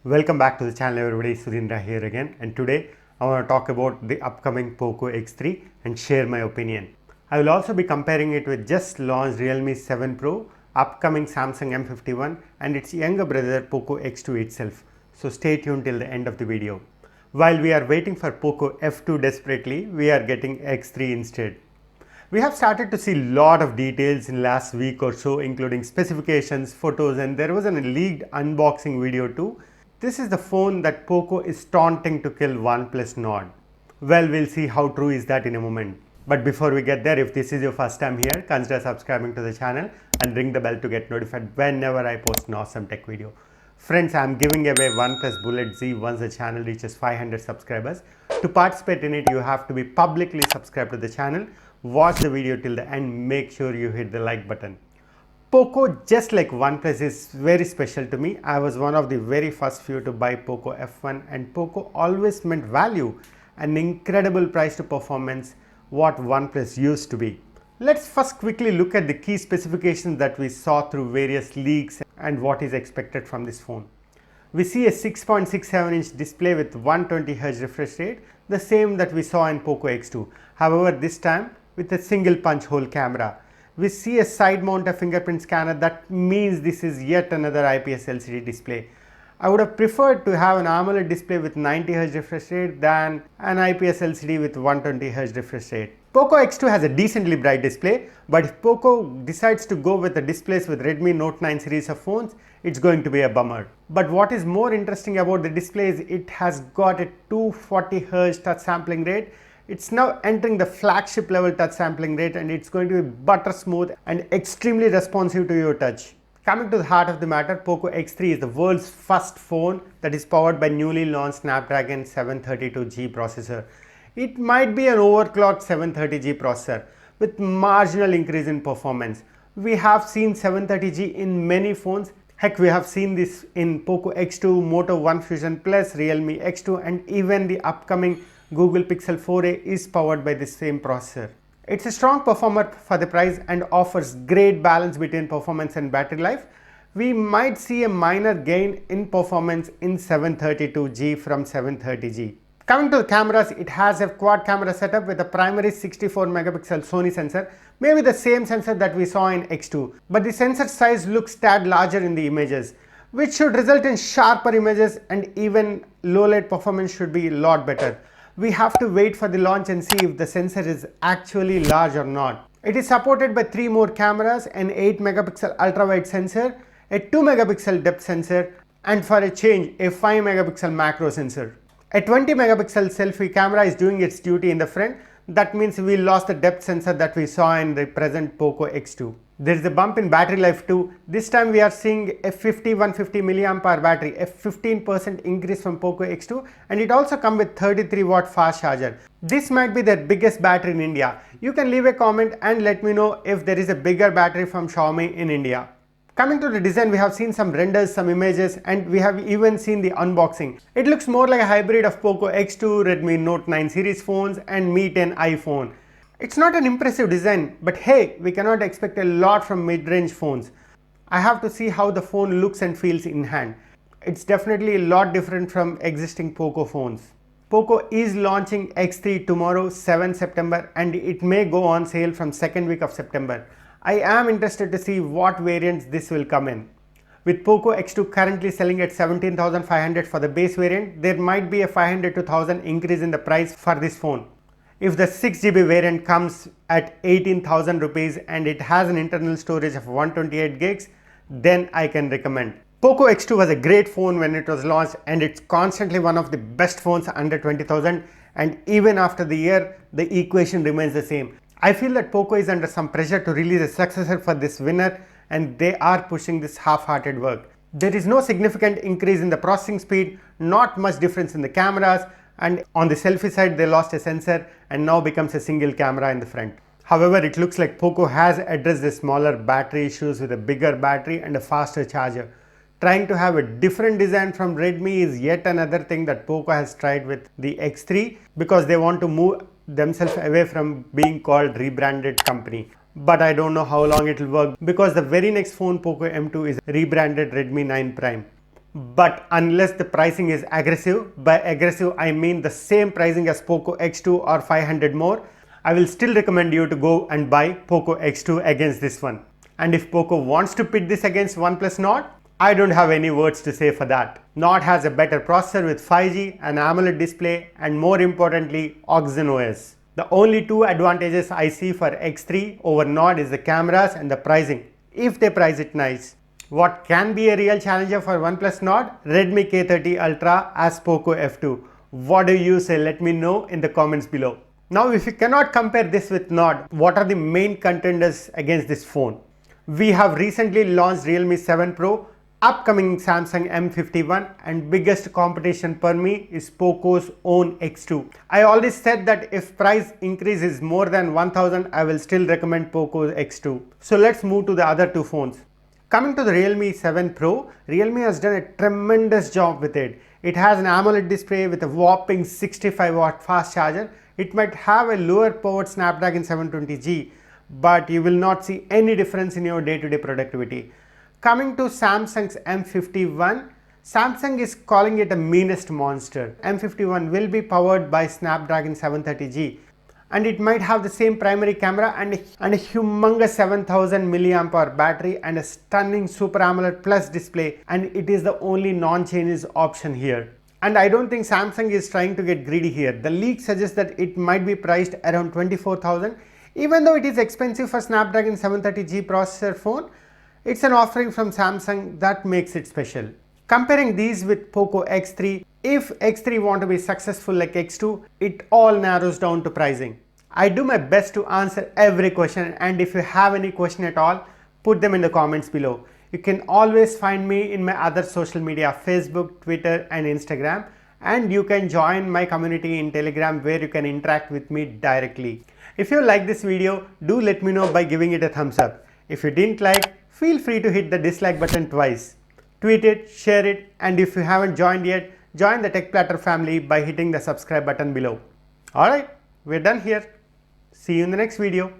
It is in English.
Welcome back to the channel everybody, Sudhindra here again, and today I want to talk about the upcoming POCO X3 and share my opinion. I will also be comparing it with just launched Realme 7 Pro, upcoming Samsung M51 and its younger brother POCO X2 itself. So stay tuned till the end of the video. While we are waiting for POCO F2 desperately, we are getting X3 instead. We have started to see lot of details in last week or so, including specifications, photos, and there was a leaked unboxing video too. This is the phone that POCO is taunting to kill OnePlus Nord. Well, we'll see how true is that in a moment. But before we get there, if this is your first time here, consider subscribing to the channel and ring the bell to get notified whenever I post an awesome tech video. Friends, I am giving away OnePlus Bullet Z once the channel reaches 500 subscribers. To participate in it, you have to be publicly subscribed to the channel, watch the video till the end, make sure you hit the like button. POCO, just like OnePlus, is very special to me. I was one of the very first few to buy POCO F1 and POCO always meant value, an incredible price to performance, what OnePlus used to be. Let's first quickly look at the key specifications that we saw through various leaks and what is expected from this phone. We see a 6.67-inch display with 120Hz refresh rate, the same that we saw in POCO X2. However, this time with a single punch hole camera. We see a side mounted fingerprint scanner. That means this is yet another IPS LCD display. I would have preferred to have an AMOLED display with 90Hz refresh rate than an IPS LCD with 120Hz refresh rate. POCO X2 has a decently bright display, but if POCO decides to go with the displays with Redmi Note 9 series of phones, it's going to be a bummer. But what is more interesting about the display is it has got a 240Hz touch sampling rate. It's now entering the flagship level touch sampling rate and it's going to be butter smooth and extremely responsive to your touch. Coming to the heart of the matter, POCO X3 is the world's first phone that is powered by newly launched Snapdragon 732G processor. It might be an overclocked 730G processor with marginal increase in performance. We have seen 730G in many phones. Heck, we have seen this in POCO X2, Moto One Fusion Plus, Realme X2 and even the upcoming Google Pixel 4a is powered by the same processor. It's a strong performer for the price and offers great balance between performance and battery life. We might see a minor gain in performance in 732G from 730G. Coming to the cameras, it has a quad camera setup with a primary 64 megapixel Sony sensor, maybe the same sensor that we saw in X2, but the sensor size looks tad larger in the images, which should result in sharper images and even low light performance should be a lot better. We have to wait for the launch and see if the sensor is actually large or not. It is supported by 3 more cameras, an 8 megapixel ultra wide sensor, a 2 megapixel depth sensor and for a change a 5 megapixel macro sensor. A 20 megapixel selfie camera is doing its duty in the front. That means we lost the depth sensor that we saw in the present POCO X2. There is a bump in battery life too. This time we are seeing a 150 mAh battery, a 15% increase from POCO X2 and it also comes with 33 watt fast charger. This might be their biggest battery in India. You can leave a comment and let me know if there is a bigger battery from Xiaomi in India. Coming to the design, we have seen some renders, some images and we have even seen the unboxing. It looks more like a hybrid of POCO X2, Redmi Note 9 series phones and Mi 10 iPhone. It's not an impressive design, but hey, we cannot expect a lot from mid-range phones. I have to see how the phone looks and feels in hand. It's definitely a lot different from existing POCO phones. POCO is launching X3 tomorrow, 7 September and it may go on sale from second week of September. I am interested to see what variants this will come in. With POCO X2 currently selling at 17,500 for the base variant, there might be a 500 to 1000 increase in the price for this phone. If the 6GB variant comes at 18,000 rupees and it has an internal storage of 128 gigs, then I can recommend. POCO X2 was a great phone when it was launched and it's constantly one of the best phones under 20,000 and even after the year, the equation remains the same. I feel that POCO is under some pressure to release a successor for this winner and they are pushing this half-hearted work. There is no significant increase in the processing speed, not much difference in the cameras, and on the selfie side they lost a sensor and now becomes a single camera in the front. However, it looks like POCO has addressed the smaller battery issues with a bigger battery and a faster charger. Trying to have a different design from Redmi is yet another thing that POCO has tried with the X3 because they want to move themselves away from being called rebranded company. But I don't know how long it will work because the very next phone POCO M2 is rebranded Redmi 9 Prime. But unless the pricing is aggressive, by aggressive I mean the same pricing as Poco X2 or 500 more, I will still recommend you to go and buy Poco X2 against this one. And if Poco wants to pit this against OnePlus Nord, I don't have any words to say for that. Nord has a better processor with 5G, an AMOLED display, and more importantly, Oxygen OS. The only two advantages I see for X3 over Nord is the cameras and the pricing, if they price it nice. What can be a real challenger for OnePlus Nord? Redmi K30 Ultra as Poco F2. What do you say? Let me know in the comments below. Now, if you cannot compare this with Nord, what are the main contenders against this phone? We have recently launched Realme 7 Pro, upcoming Samsung M51, and biggest competition per me is Poco's own X2. I already said that if price increase is more than 1000, I will still recommend Poco's X2. So let's move to the other two phones. Coming to the Realme 7 Pro, Realme has done a tremendous job with it. It has an AMOLED display with a whopping 65 watt fast charger. It might have a lower powered Snapdragon 720G, but you will not see any difference in your day-to-day productivity. Coming to Samsung's M51, Samsung is calling it a meanest monster. M51 will be powered by Snapdragon 730G, and it might have the same primary camera and a humongous 7000 mAh battery and a stunning Super AMOLED Plus display, and it is the only non-Chinese option here. And I don't think Samsung is trying to get greedy here. The leak suggests that it might be priced around 24,000. Even though it is expensive for Snapdragon 730G processor phone, it's an offering from Samsung that makes it special. Comparing these with Poco X3, if X3 want to be successful like X2, it all narrows down to pricing. I do my best to answer every question, and if you have any question at all, put them in the comments below. You can always find me in my other social media, Facebook, Twitter and Instagram, and you can join my community in Telegram where you can interact with me directly. If you like this video, do let me know by giving it a thumbs up. If you didn't like, feel free to hit the dislike button twice. Tweet it, share it, and if you haven't joined yet, join the Tech Platter family by hitting the subscribe button below. Alright, we're done here. See you in the next video.